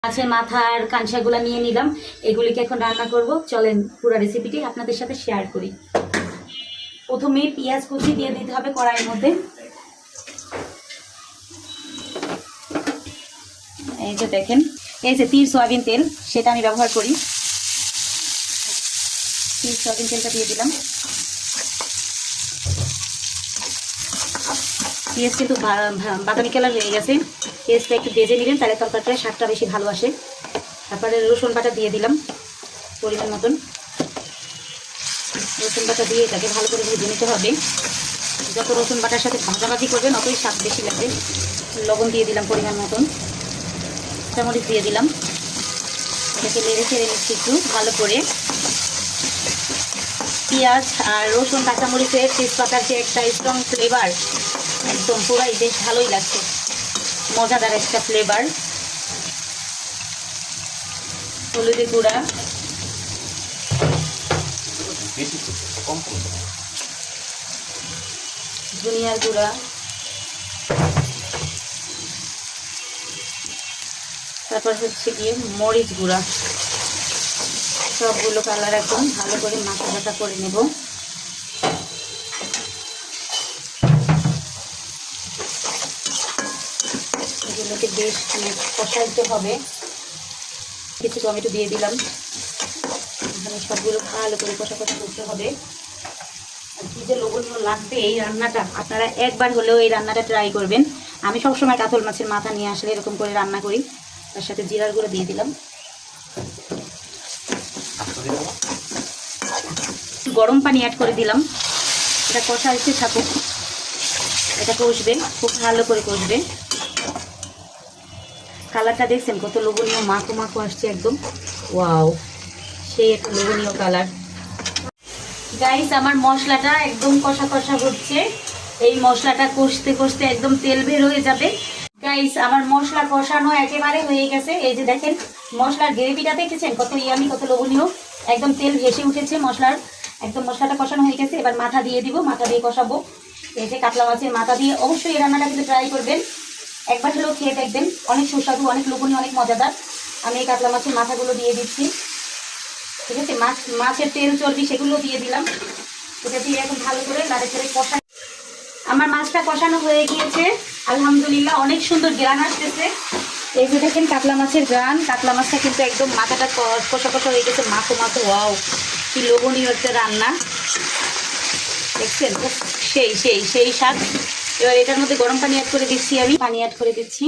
মাছের মাথা আর কাঁচাগুলো নিয়ে নিলাম, এগুলিকে এখন রান্না করব। চলেন পুরো রেসিপিটি আপনাদের সাথে শেয়ার করি। প্রথমে পেঁয়াজ কুচি দিয়ে দিতে হবে কড়াইয়ের মধ্যে। এই যে দেখেন, এই যে তিল সয়াবিন তেল, সেটা আমি ব্যবহার করি। তিল সয়াবিন তেলটা দিয়ে দিলাম। পেঁয়াজ কিন্তু বাদামি কালার হয়ে গেছে, পেঁয়াজটা একটু ভেজে নেবেন, তাহলে তরকারিটা স্বাদটা বেশি ভালো আসে। তারপরে রসুন বাটা দিয়ে দিলাম পরিমাণ মতন। রসুন বাটা দিয়ে এটাকে ভালো করে ভেজে নিতে হবে। যত রসুন বাটার সাথে ভাজাভাজি করবেন অতই স্বাদ বেশি লাগবে। লবণ দিয়ে দিলাম পরিমাণ মতন, কাঁচামরিচ দিয়ে দিলাম। এটাকে নেড়ে চেড়ে নিচ্ছি একটু ভালো করে। পেঁয়াজ আর রসুন কাঁচামরিচের তেজপাতার যে একটা স্ট্রং ফ্লেভার, একদম পুরাই বেশ ভালোই লাগছে, মজাদার একটা ফ্লেভার। হলুদের গুঁড়া, ধনিয়ার গুঁড়া, তারপর হচ্ছে গিয়ে মরিচ গুঁড়া, সবগুলো কালার একদম ভালো করে মাখা করে নেব। এগুলোকে বেশ কষাইতে হবে। কিছু টমেটো দিয়ে দিলাম, এখানে সবগুলো ভালো করে কষা করতে হবে। আর কি যে লবণীয় লাগবে এই রান্নাটা, আপনারা একবার হলেও এই রান্নাটা ট্রাই করবেন। আমি সবসময় কাতল মাছের মাথা নিয়ে আসলে এরকম করে রান্না করি। তার সাথে জিরার গুঁড়ো দিয়ে দিলাম, গরম পানি অ্যাড করে দিলাম। এটা কষাইতে থাকুক, এটা কষবে, খুব ভালো করে কষবে। কালারটা দেখছেন কত লোভনীয়, মাখো মাখো আসছে একদম, ওয়াও, সেই একটা লোভনীয় কালার। গাইস, আমার মশলাটা একদম কষা কষা হচ্ছে। এই মশলাটা কষতে কষতে একদম তেল বের হয়ে যাবে। গাইস, আমার মশলা কষানো একেবারে হয়ে গেছে। এই যে দেখেন মশলার গ্রেভিটা দেখেছেন কত ইয়ামি, কত লোভনীয়, একদম তেল ভেসে উঠেছে মশলার। একদম মশলাটা কষানো হয়ে গেছে। এবার মাথা দিয়ে দিব, মাথা দিয়ে কষাবো। এই যে কাতলা মাছের মাথা দিয়ে অবশ্যই এই রান্নাটা কিন্তু ট্রাই করবেন, একবার হলেও খেয়ে দেখবেন। অনেক সুস্বাদু, অনেক লোভনীয়, অনেক মজাদার। আমি এই কাতলা মাছের মাথাগুলো দিয়ে দিচ্ছি, ঠিক আছে। মাছের তেল চর্বি সেগুলো দিয়ে দিলাম। এটা দিয়ে এখন ভালো করে নাড়ে চেড়ে কষা। আমার মাছটা কষানো হয়ে গিয়েছে, আলহামদুলিল্লাহ, অনেক সুন্দর গ্রান আসতেছে। এই যে দেখেন কাতলা মাছের গ্রান, কাতলা মাছটা কিন্তু একদম মাথাটা কষা কষা হয়ে গেছে, মাখো মাখো, ওয়াও, কি লোভনীয় একটা রান্না দেখছেন। সেই সেই সেই স্বাদ। এবার এটার মধ্যে গরম পানি অ্যাড করে দিচ্ছি, আমি পানি অ্যাড করে দিচ্ছি।